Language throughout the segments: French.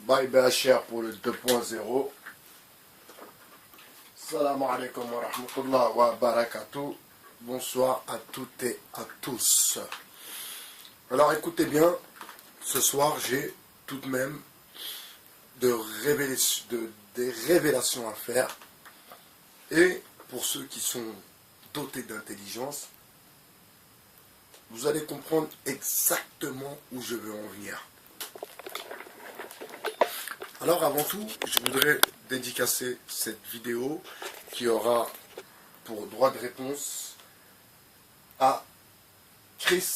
Bye BHR pour le 2.0. Salam alaikum wa rahmatullah wa barakatuh. Bonsoir à toutes et à tous. Alors écoutez bien, ce soir j'ai tout de même des révélations à faire. Et pour ceux qui sont dotés d'intelligence, vous allez comprendre exactement où je veux en venir. Alors avant tout, je voudrais dédicacer cette vidéo qui aura pour droit de réponse à Chrysalide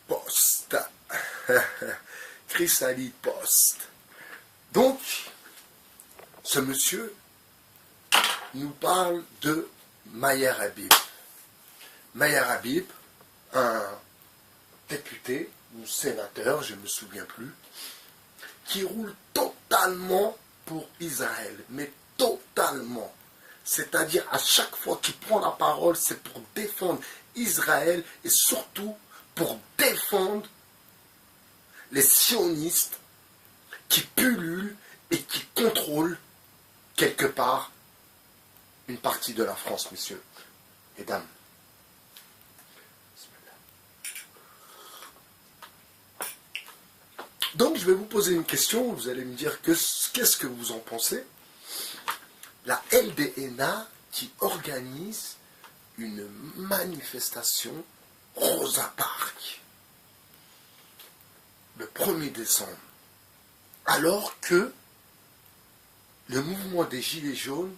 Post. Chrysalide Post. Donc, ce monsieur nous parle de Maher Habib. Maher Habib, un député ou sénateur, je ne me souviens plus, qui roule totalement pour Israël, mais totalement. C'est-à-dire à chaque fois qu'il prend la parole, c'est pour défendre Israël et surtout pour défendre les sionistes qui pullulent et qui contrôlent quelque part une partie de la France, messieurs et dames. Donc je vais vous poser une question, vous allez me dire qu'est-ce que vous en pensez. La LDNA qui organise une manifestation Rosa Parks le 1er décembre, alors que le mouvement des Gilets jaunes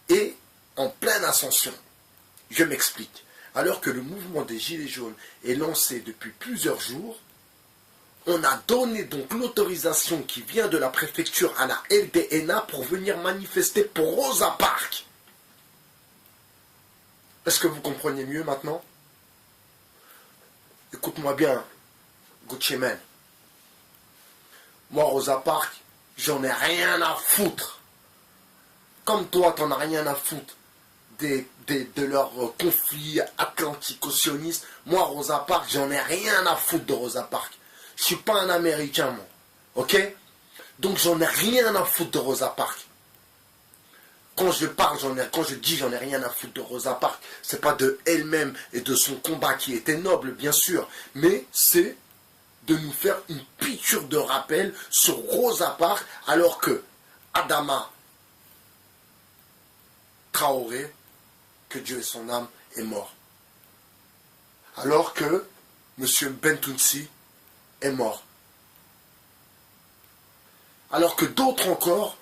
est en pleine ascension. Je m'explique. Alors que le mouvement des Gilets jaunes est lancé depuis plusieurs jours, on a donné donc l'autorisation qui vient de la préfecture à la LDNA pour venir manifester pour Rosa Parks. Est-ce que vous comprenez mieux maintenant? Écoute-moi bien, Gucci Man. Moi, Rosa Parks, j'en ai rien à foutre. Comme toi, t'en as rien à foutre de leur conflit atlantico-sioniste. Moi, Rosa Parks, j'en ai rien à foutre de Rosa Parks. Je suis pas un Américain, moi. Ok? Donc, j'en ai rien à foutre de Rosa Parks. Quand je parle, quand je dis j'en ai rien à foutre de Rosa Parks, c'est pas de elle-même et de son combat qui était noble, bien sûr, mais c'est de nous faire une piqûre de rappel sur Rosa Parks, alors que Adama Traoré, que Dieu ait son âme, est mort. Alors que M. Bentounsi est mort. Alors que d'autres encore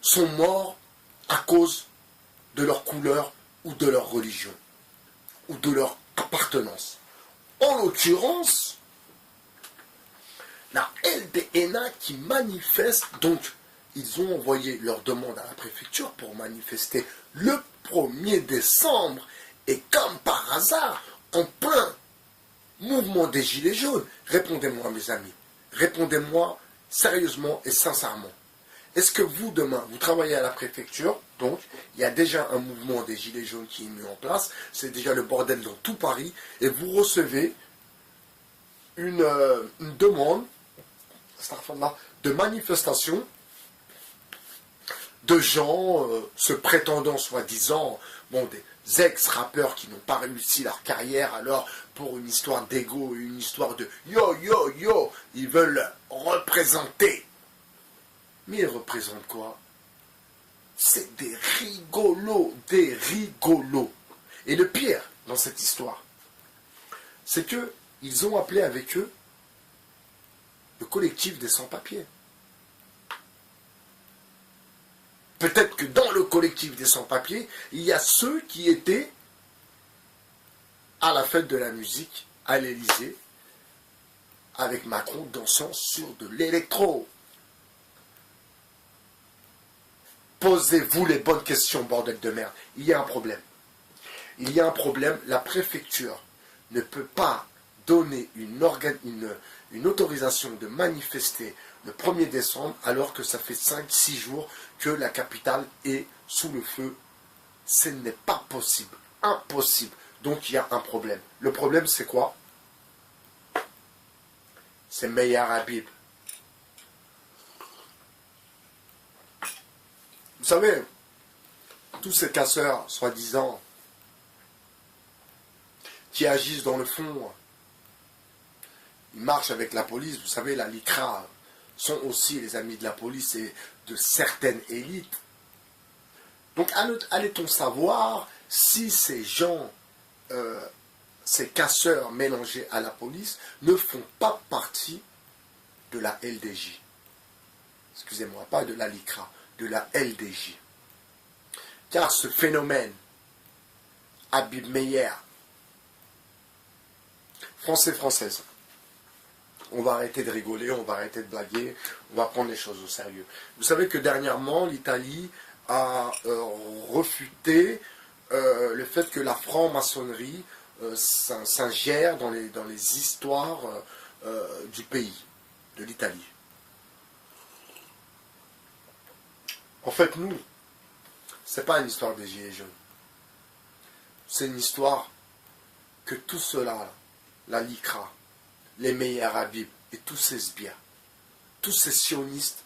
sont morts à cause de leur couleur ou de leur religion ou de leur appartenance. En l'occurrence, la LDNA qui manifeste, donc ils ont envoyé leur demande à la préfecture pour manifester le 1er décembre et comme par hasard, en plein mouvement des Gilets jaunes. Répondez-moi mes amis, répondez-moi sérieusement et sincèrement. Est-ce que vous, demain, vous travaillez à la préfecture, donc il y a déjà un mouvement des Gilets jaunes qui est mis en place, c'est déjà le bordel dans tout Paris, et vous recevez une demande de manifestation de gens se prétendant soi-disant, bon, des ex-rappeurs qui n'ont pas réussi leur carrière, alors pour une histoire d'ego, une histoire de yo, yo, yo, ils veulent représenter. Mais ils représentent quoi? C'est des rigolos, des rigolos. Et le pire dans cette histoire, c'est que ils ont appelé avec eux le collectif des sans-papiers. Peut-être que dans le collectif des sans-papiers, il y a ceux qui étaient à la fête de la musique à l'Élysée avec Macron dansant sur de l'électro. Posez-vous les bonnes questions, bordel de merde. Il y a un problème. Il y a un problème. La préfecture ne peut pas donner une autorisation de manifester le 1er décembre alors que ça fait 5-6 jours que la capitale est sous le feu. Ce n'est pas possible. Impossible. Donc il y a un problème. Le problème c'est quoi? C'est Maher Habib. savez, tous ces casseurs, soi-disant, qui agissent dans le fond, ils marchent avec la police. Vous savez, la LICRA sont aussi les amis de la police et de certaines élites. Donc, allait-on savoir si ces gens, ces casseurs mélangés à la police, ne font pas partie de la LDJ? Excusez-moi, pas de la LICRA, de la LDJ. Car ce phénomène, Habib Meyer, Français-Française, on va arrêter de rigoler, on va arrêter de blaguer, on va prendre les choses au sérieux. Vous savez que dernièrement, l'Italie a refuté le fait que la franc-maçonnerie s'ingère dans les histoires du pays, de l'Italie. En fait, nous, c'est pas une histoire des Gilets jaunes. C'est une histoire que tout cela, la LICRA, les Meyer Habib et tous ces sbires, tous ces sionistes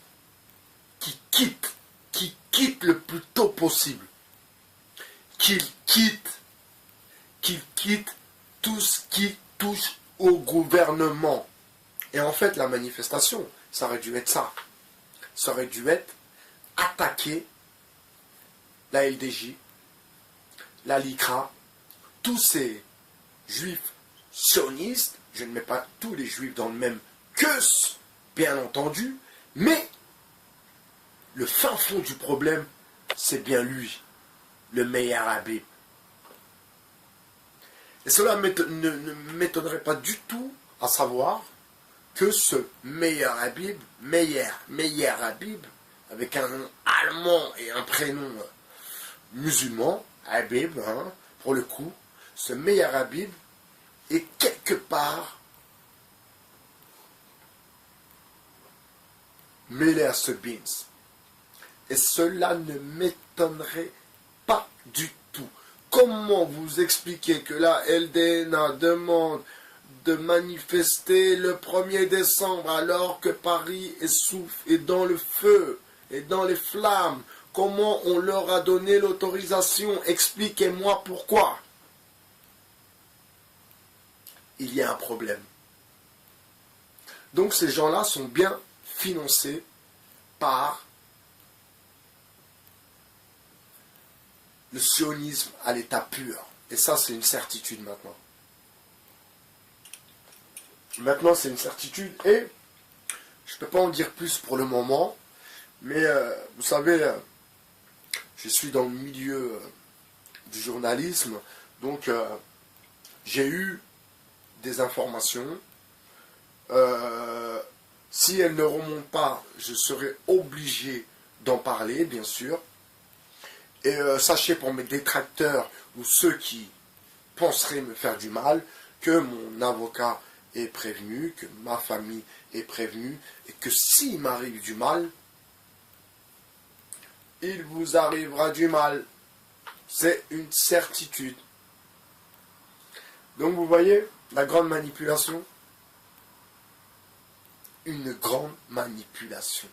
qui quittent le plus tôt possible, qu'ils quittent tout ce qui touche au gouvernement. Et en fait, la manifestation, ça aurait dû être ça. Ça aurait dû être attaquer la LDJ, la LICRA, tous ces juifs sionistes. Je ne mets pas tous les juifs dans le même queue, bien entendu, mais le fin fond du problème, c'est bien lui, le Meyer Habib. Et cela ne m'étonnerait pas du tout à savoir que ce Meyer Habib, Meyer Habib, avec un nom allemand et un prénom musulman, Habib, hein, pour le coup, ce Meyer Habib est quelque part mêlé à ce Beans. Et cela ne m'étonnerait pas du tout. Comment vous expliquer que la LDNA demande de manifester le 1er décembre alors que Paris est dans le feu et dans les flammes? Comment on leur a donné l'autorisation? Expliquez-moi pourquoi. Il y a un problème. Donc ces gens-là sont bien financés par le sionisme à l'état pur. Et ça, c'est une certitude maintenant. Maintenant, c'est une certitude et je ne peux pas en dire plus pour le moment. Mais vous savez, je suis dans le milieu du journalisme. Donc, j'ai eu des informations. Si elles ne remontent pas, je serai obligé d'en parler, bien sûr. Et sachez pour mes détracteurs ou ceux qui penseraient me faire du mal, que mon avocat est prévenu, que ma famille est prévenue, et que s'il m'arrive du mal, il vous arrivera du mal. C'est une certitude. Donc vous voyez, la grande manipulation, une grande manipulation.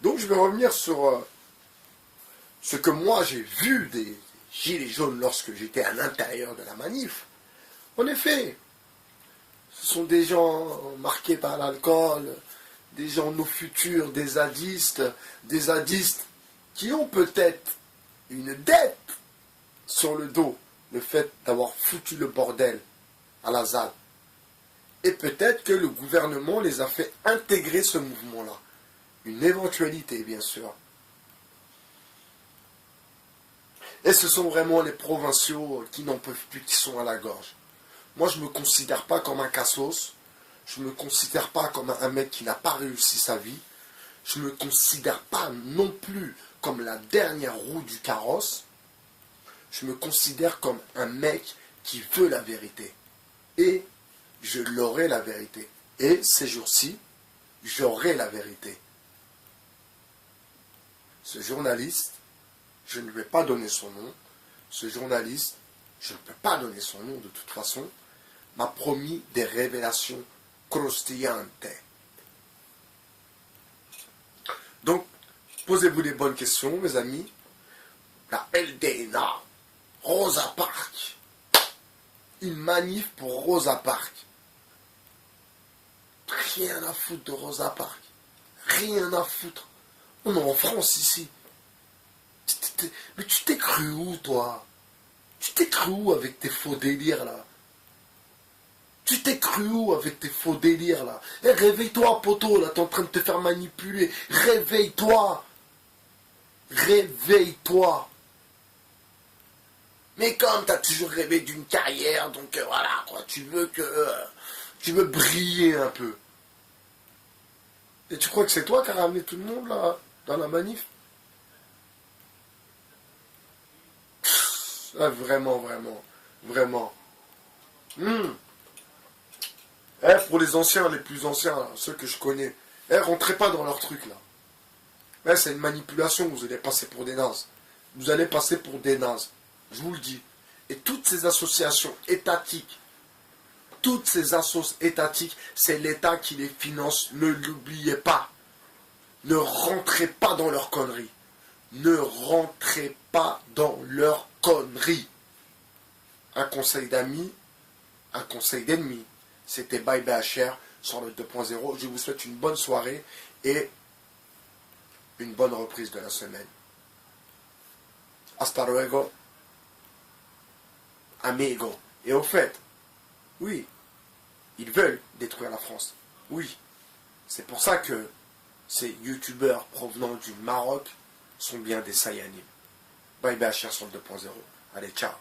Donc je vais revenir sur ce que moi j'ai vu des gilets jaunes lorsque j'étais à l'intérieur de la manif. En effet, ce sont des gens marqués par l'alcool, des gens nos futurs, des zadistes qui ont peut-être une dette sur le dos, le fait d'avoir foutu le bordel à la ZAD. Et peut-être que le gouvernement les a fait intégrer ce mouvement-là. Une éventualité, bien sûr. Et ce sont vraiment les provinciaux qui n'en peuvent plus, qui sont à la gorge. Moi, je ne me considère pas comme un cassos. Je ne me considère pas comme un mec qui n'a pas réussi sa vie. Je ne me considère pas non plus comme la dernière roue du carrosse. Je me considère comme un mec qui veut la vérité. Et je l'aurai la vérité. Et ces jours-ci, j'aurai la vérité. Ce journaliste, je ne vais pas donner son nom. Ce journaliste, je ne peux pas donner son nom de toute façon, m'a promis des révélations croustillantes. Donc, Posez-vous les bonnes questions, mes amis. La LDNA, Rosa Parks. Une manif pour Rosa Parks. Rien à foutre de Rosa Parks. Rien à foutre. On est en France ici. Mais tu t'es cru où, toi? Tu t'es cru où avec tes faux délires, là? Tu t'es cru où avec tes faux délires, là? Eh, réveille-toi, poteau, là, t'es en train de te faire manipuler. Réveille-toi. Réveille-toi. Mais comme t'as toujours rêvé d'une carrière, donc voilà, quoi, tu veux briller un peu. Et tu crois que c'est toi qui as ramené tout le monde, là, dans la manif? Ah, vraiment, vraiment, vraiment. Eh, pour les anciens, les plus anciens, là, ceux que je connais, eh, rentrez pas dans leur truc, là. Eh, c'est une manipulation, vous allez passer pour des nazes. Vous allez passer pour des nazes. Je vous le dis. Et toutes ces associations étatiques, c'est l'État qui les finance, ne l'oubliez pas. Ne rentrez pas dans leurs conneries. Ne rentrez pas dans leurs conneries. Un conseil d'amis, un conseil d'ennemis. C'était Bye BHR sur le 2.0. Je vous souhaite une bonne soirée et une bonne reprise de la semaine. Hasta luego, amigo. Et au fait, oui, ils veulent détruire la France. Oui, c'est pour ça que ces youtubeurs provenant du Maroc sont bien des Sayanim. Bye BHR sur le 2.0. Allez, ciao.